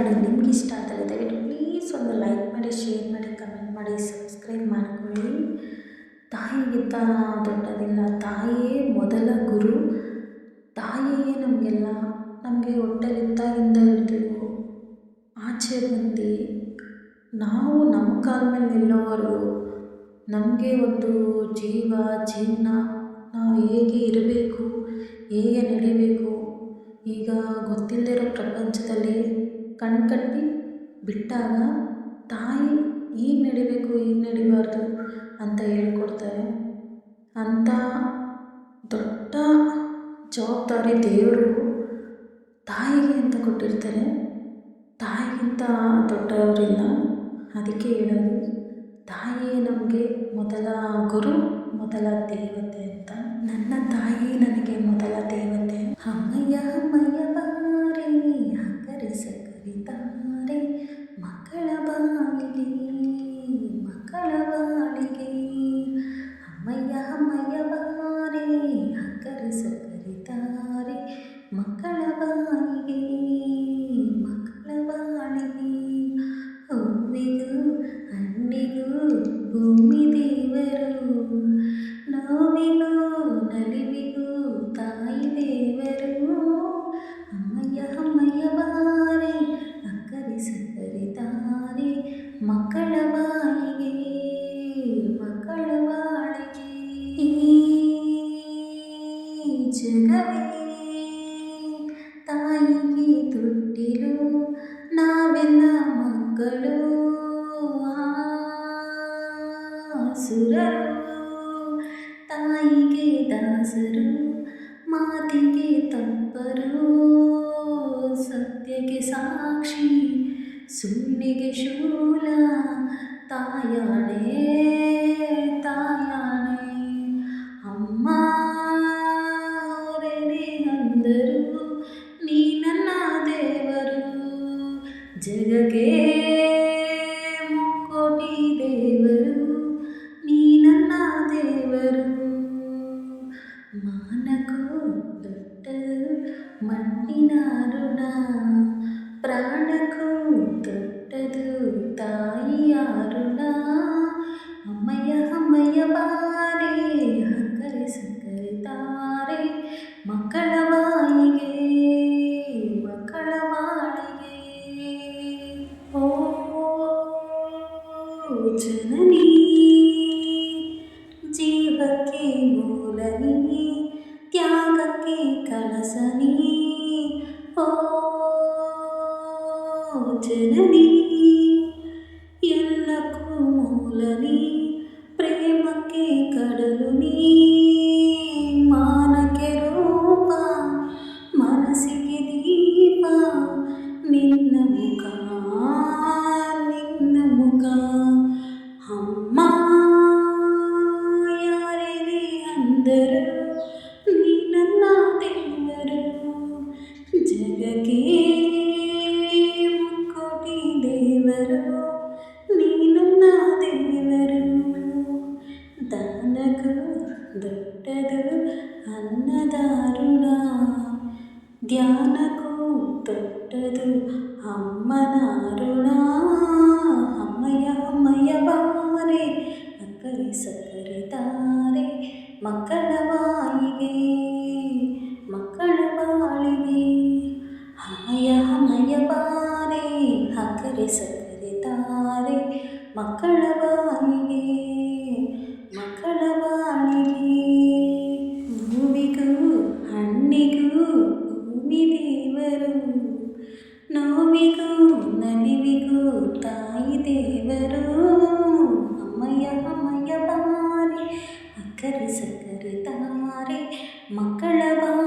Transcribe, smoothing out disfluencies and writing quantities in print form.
ಮಾಡಿ. ನಿಮ್ಗೆ ಇಷ್ಟ ಆದರೆ ದಯವಿಟ್ಟು ಪ್ಲೀಸ್ ಒಂದು ಲೈಕ್ ಮಾಡಿ, ಶೇರ್ ಮಾಡಿ, ಕಮೆಂಟ್ ಮಾಡಿ, ಸಬ್ಸ್ಕ್ರೈಬ್ ಮಾಡ್ಕೊಳ್ಳಿ. ತಾಯಿಗಿಂತ ದೊಡ್ಡದಿಲ್ಲ. ತಾಯಿಯೇ ಮೊದಲ ಗುರು. ತಾಯಿಯೇ ನಮಗೆಲ್ಲ. ನಮಗೆ ಹೊಟ್ಟೆಲಿದ್ದಾಗಿಂದ ಹಿಡಿದು ಆಚೆ ಬಂದು ನಾವು ನಮ್ಮ ಕಾಲ ಮೇಲೆ ನಿಲ್ಲೋವರೆಗೂ ನಮಗೆ ಒಂದು ಜೀವನ ನಾವು ಹೇಗೆ ಇರಬೇಕು, ಹೇಗೆ ನಡಿಬೇಕು, ಈಗ ಗೊತ್ತಿಲ್ಲದೆ ಇರೋ ಪ್ರಪಂಚದಲ್ಲಿ ಕಟ್ಟಿ ಬಿಟ್ಟಾಗ ತಾಯಿ ಈಗ ನಡಿಬೇಕು, ಈಗ ನಡಿಬಾರ್ದು ಅಂತ ಹೇಳ್ಕೊಡ್ತಾರೆ. ಅಂಥ ದೊಡ್ಡ ಜವಾಬ್ದಾರಿ ದೇವರು ತಾಯಿಗೆ ಅಂತ ಕೊಟ್ಟಿರ್ತಾರೆ. ತಾಯಿಗಿಂತ ದೊಡ್ಡವರಿಲ್ಲ. ಅದಕ್ಕೆ ಹೇಳೋದು, ತಾಯಿಯೇ ನಮಗೆ ಮೊದಲ ಗುರು, ಮೊದಲ ದೇವತೆ ಅಂತ. ನನ್ನ ತಾಯಿ ನನಗೆ ಮೊದಲ ದೇವತೆ. ಅಮ್ಮಯ್ಯ ಅಮ್ಮಯ್ಯ ಬಾರೆ ಹಕ್ಕರಿಸ ಕವಿತಾರೆ, ಮಕ್ಕಳ ಬಾಳಿಗೆ ಮಕ್ಕಳ ಬಾಳಿಗೆ. ಅಮ್ಮಯ್ಯ ಅಮ್ಮಯ್ಯ ಬಾರೆ ಹಕ್ಕರಿಸ ಕರಿತಾರೆ, ಮಕ್ಕಳ ಬಾಳಿಗೆ ಮಕ್ಕಳ ಬಾಳಿಗೆ. ಹೂವಿಗೂ ಹಣ್ಣಿಗೂ ಭೂಮಿ ದೇವರು, ನೋವಿಗೂ ನಲಿವಿಗೂ ತಾಯಿ ದೇವರು. ಅಮ್ಮಯ್ಯ ಅಮ್ಮಯ್ಯ ಬಾರೆ ಅಕ್ಕರಿಸ ಕರಿತಾರೆ, ಮಕ್ಕಳ ಬಾಯಿಗೆ ಮಕ್ಕಳ ಬಾಳಿಗೆ. ಈ ಜಗವೇ ತಾಯಿಗೆ ತೊಟ್ಟಿಲು, ನಾವೆಲ್ಲ ಮಕ್ಕಳು ಸುರರು. ತಾಯಿಗೆ ದಾಸರು, ಮಾತಿಗೆ ತಪ್ಪರು, ಸತ್ಯಕ್ಕೆ ಸಾಕ್ಷಿ, ಸುಳ್ಳಿಗೆ ಶೂಲ. ತಾಯಾಣೆ ತಾಯಾಣೆ. ಅಮ್ಮ ಅವರೇ ಅಂದರು, ನೀ ನನ್ನ ದೇವರು. ಜಗಕ್ಕೆ ಮುಕ್ಕೋಟಿ ದೇವರು, ನೀ ನನ್ನ ದೇವರು. ಮಾನಕ್ಕೂ ದೊಡ್ಡದು ಮಣ್ಣಿನ ಋಣ, ಪ್ರಾಣಕ್ಕೂ ದೊಡ್ಡದು ತಾಯಿಯ ಋಣ. ಅಮ್ಮಯ್ಯ ಅಮ್ಮಯ್ಯ ಬಾರೆ ಹಕ್ಕರಿಸ ಕರಿತಾರೆ, ಮಕ್ಕಳ ಬಾಯಿಗೆ ಮಕ್ಕಳ ಬಾಳಿಗೆ. ಓ ಜನನಿ ಜೀವಕ್ಕೆ ಮೂಲನಿ, ತ್ಯಾಗಕ್ಕೆ ಕಳಸನಿ. ಓ ಜನನಿ ಎಲ್ಲಕ್ಕೂ ಮೂಲನಿ, ಪ್ರೇಮಕ್ಕೆ ಕಡಲು ನೀ. ಮಾನಕ್ಕೆ ರೂಪ, ಮನಸ್ಸಿಗೆ ದೀಪ, ನಿನ್ನ ಮುಖ ನಿನ್ನ ಮುಖ. ಅಮ್ಮ ಯಾರೇನೇ ಅಂದರು, ನೀ ನನ್ನ ದೇವರು. ಜಗಕ್ಕೆ ಮುಕ್ಕೋಟಿ ದೇವರು, ನೀ ನನ್ನ ದೇವರು. ದಾನಕ್ಕೂ ದೊಡ್ಡದು ಅನ್ನದಾರುಣ, ಧ್ಯಾನಕ್ಕೂ ದೊಡ್ಡದು ಅಮ್ಮನ ಋಣ. ಅಮ್ಮಯ್ಯ ಅಮ್ಮಯ್ಯ ಬಾರೆ ಅಕ್ಕರಿಸ ಕರಿತಾರೆ, ಮಕ್ಕಳ ಬಾಯಿಗೆ ಮಕ್ಕಳ ಬಾಳಿಗೆ. ಅಮ್ಮಯ್ಯ ಅಮ್ಮಯ್ಯ ಬಾರೆ ಅಕ್ಕರಿಸ ಕರಿತಾರೆ, ಮಕ್ಕಳ ಬಾಯಿಗೆ ಮಕ್ಕಳ ಬಾಳಿಗೆ. ಹೂವಿಗೂ ಹಣ್ಣಿಗೂ ಭೂಮಿ ದೇವರು, ನೋವಿಗೂ ನಲಿವಿಗೂ ತಾಯಿ ದೇವರು. ಅಮ್ಮಯ್ಯ ಅಮ್ಮಯ್ಯ ಬಾರೆ ಅಕ್ಕರಿಸ ಕರಿತಾರೆ, ಮಕ್ಕಳ ಬಾಳಿಗೆ